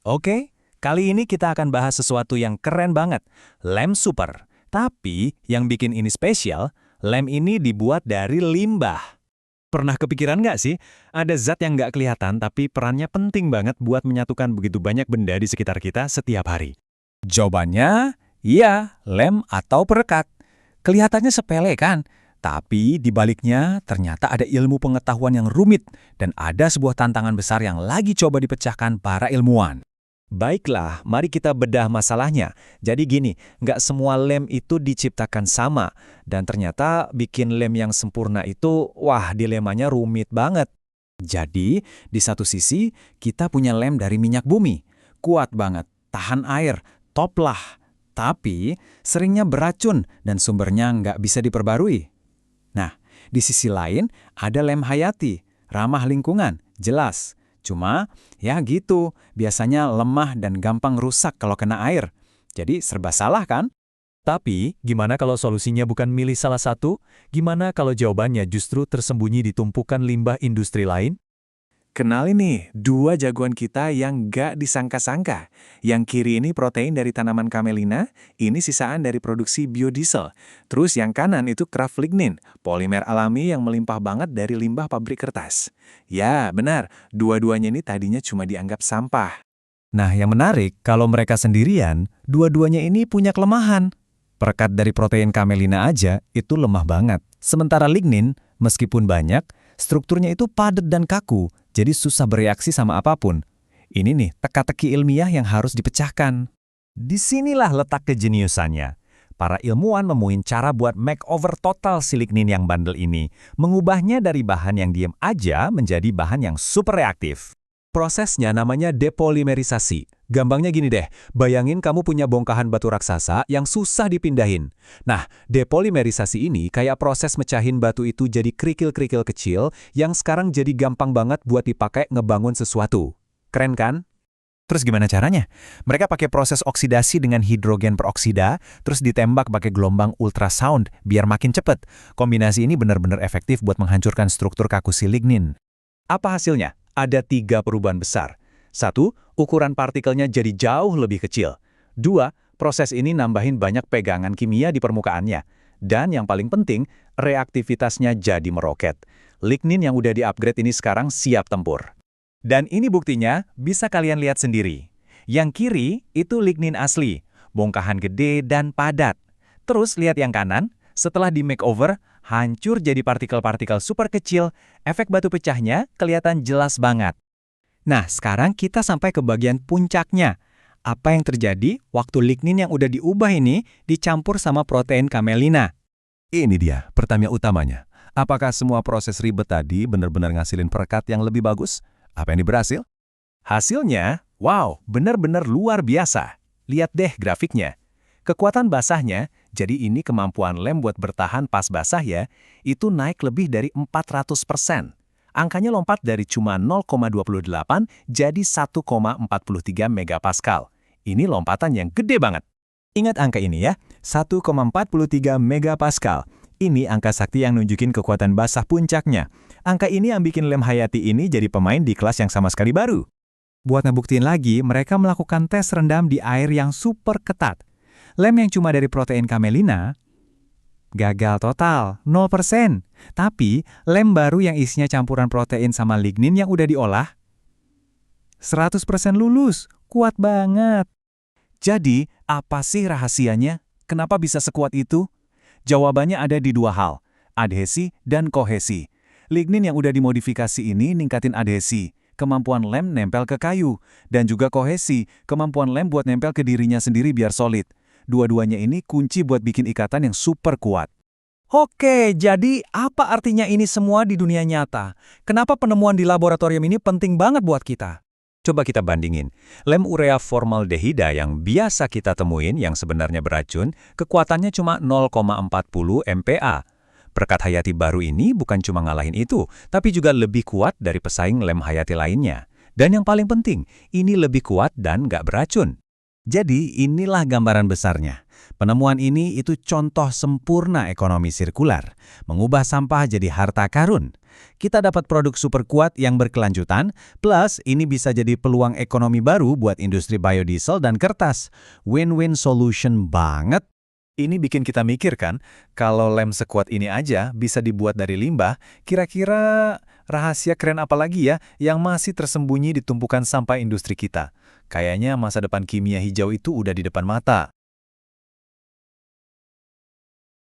Oke, kali ini kita akan bahas sesuatu yang keren banget, lem super. Tapi yang bikin ini spesial, lem ini dibuat dari limbah. Pernah kepikiran nggak sih, ada zat yang nggak kelihatan tapi perannya penting banget buat menyatukan begitu banyak benda di sekitar kita setiap hari? Jawabannya, iya, lem atau perekat. Kelihatannya sepele kan? Tapi di baliknya ternyata ada ilmu pengetahuan yang rumit dan ada sebuah tantangan besar yang lagi coba dipecahkan para ilmuwan. Baiklah, mari kita bedah masalahnya. Jadi gini, nggak semua lem itu diciptakan sama. Dan ternyata bikin lem yang sempurna itu, wah dilemanya rumit banget. Jadi, di satu sisi, kita punya lem dari minyak bumi. Kuat banget, tahan air, top lah. Tapi, seringnya beracun dan sumbernya nggak bisa diperbarui. Nah, di sisi lain, ada lem hayati, ramah lingkungan, jelas. Cuma, ya gitu, biasanya lemah dan gampang rusak kalau kena air. Jadi serba salah kan? Tapi, gimana kalau solusinya bukan milih salah satu? Gimana kalau jawabannya justru tersembunyi di tumpukan limbah industri lain? Kenali nih, dua jagoan kita yang gak disangka-sangka. Yang kiri ini protein dari tanaman camelina, ini sisaan dari produksi biodiesel. Terus yang kanan itu kraft lignin, polimer alami yang melimpah banget dari limbah pabrik kertas. Ya, benar, dua-duanya ini tadinya cuma dianggap sampah. Nah, yang menarik, kalau mereka sendirian, dua-duanya ini punya kelemahan. Perekat dari protein camelina aja itu lemah banget. Sementara lignin, meskipun banyak, strukturnya itu padat dan kaku, jadi susah bereaksi sama apapun. Ini nih, teka-teki ilmiah yang harus dipecahkan. Disinilah letak kejeniusannya. Para ilmuwan nemuin cara buat makeover total si lignin yang bandel ini, mengubahnya dari bahan yang diem aja menjadi bahan yang super reaktif. Prosesnya namanya depolimerisasi. Gampangnya gini deh, bayangin kamu punya bongkahan batu raksasa yang susah dipindahin. Nah, depolimerisasi ini kayak proses mecahin batu itu jadi kerikil-kerikil kecil yang sekarang jadi gampang banget buat dipakai ngebangun sesuatu. Keren kan? Terus gimana caranya? Mereka pakai proses oksidasi dengan hidrogen peroksida, terus ditembak pakai gelombang ultrasound biar makin cepet. Kombinasi ini benar-benar efektif buat menghancurkan struktur kaku si lignin. Apa hasilnya? Ada 3 perubahan besar. 1, ukuran partikelnya jadi jauh lebih kecil. 2, proses ini nambahin banyak pegangan kimia di permukaannya. Dan yang paling penting, reaktivitasnya jadi meroket. Lignin yang udah di-upgrade ini sekarang siap tempur. Dan ini buktinya, bisa kalian lihat sendiri. Yang kiri itu lignin asli, bongkahan gede dan padat. Terus lihat yang kanan, setelah di makeover, hancur jadi partikel-partikel super kecil, efek batu pecahnya kelihatan jelas banget. Nah, sekarang kita sampai ke bagian puncaknya. Apa yang terjadi waktu lignin yang udah diubah ini dicampur sama protein camelina? Ini dia pertanyaan utamanya. Apakah semua proses ribet tadi benar-benar ngasilin perekat yang lebih bagus? Apa yang berhasil? Hasilnya, wow, benar-benar luar biasa. Lihat deh grafiknya. Kekuatan basahnya, jadi ini kemampuan lem buat bertahan pas basah ya, itu naik lebih dari 400%. Angkanya lompat dari cuma 0,28 jadi 1,43 megapascal. Ini lompatan yang gede banget. Ingat angka ini ya, 1,43 megapascal. Ini angka sakti yang nunjukin kekuatan basah puncaknya. Angka ini yang bikin lem hayati ini jadi pemain di kelas yang sama sekali baru. Buat ngebuktiin lagi, mereka melakukan tes rendam di air yang super ketat. Lem yang cuma dari protein camelina gagal total, 0%. Tapi, lem baru yang isinya campuran protein sama lignin yang udah diolah, 100% lulus. Kuat banget. Jadi, apa sih rahasianya? Kenapa bisa sekuat itu? Jawabannya ada di 2 hal, adhesi dan kohesi. Lignin yang udah dimodifikasi ini ningkatin adhesi, kemampuan lem nempel ke kayu, dan juga kohesi, kemampuan lem buat nempel ke dirinya sendiri biar solid. Dua-duanya ini kunci buat bikin ikatan yang super kuat. Oke, jadi apa artinya ini semua di dunia nyata? Kenapa penemuan di laboratorium ini penting banget buat kita? Coba kita bandingin. Lem urea formaldehida yang biasa kita temuin yang sebenarnya beracun, kekuatannya cuma 0,40 MPa. Perekat hayati baru ini bukan cuma ngalahin itu, tapi juga lebih kuat dari pesaing lem hayati lainnya. Dan yang paling penting, ini lebih kuat dan nggak beracun. Jadi inilah gambaran besarnya. Penemuan ini itu contoh sempurna ekonomi sirkular, mengubah sampah jadi harta karun. Kita dapat produk super kuat yang berkelanjutan, plus ini bisa jadi peluang ekonomi baru buat industri biodiesel dan kertas. Win-win solution banget. Ini bikin kita mikir kan, kalau lem sekuat ini aja bisa dibuat dari limbah, kira-kira rahasia keren apa lagi ya yang masih tersembunyi di tumpukan sampah industri kita? Kayaknya masa depan kimia hijau itu udah di depan mata.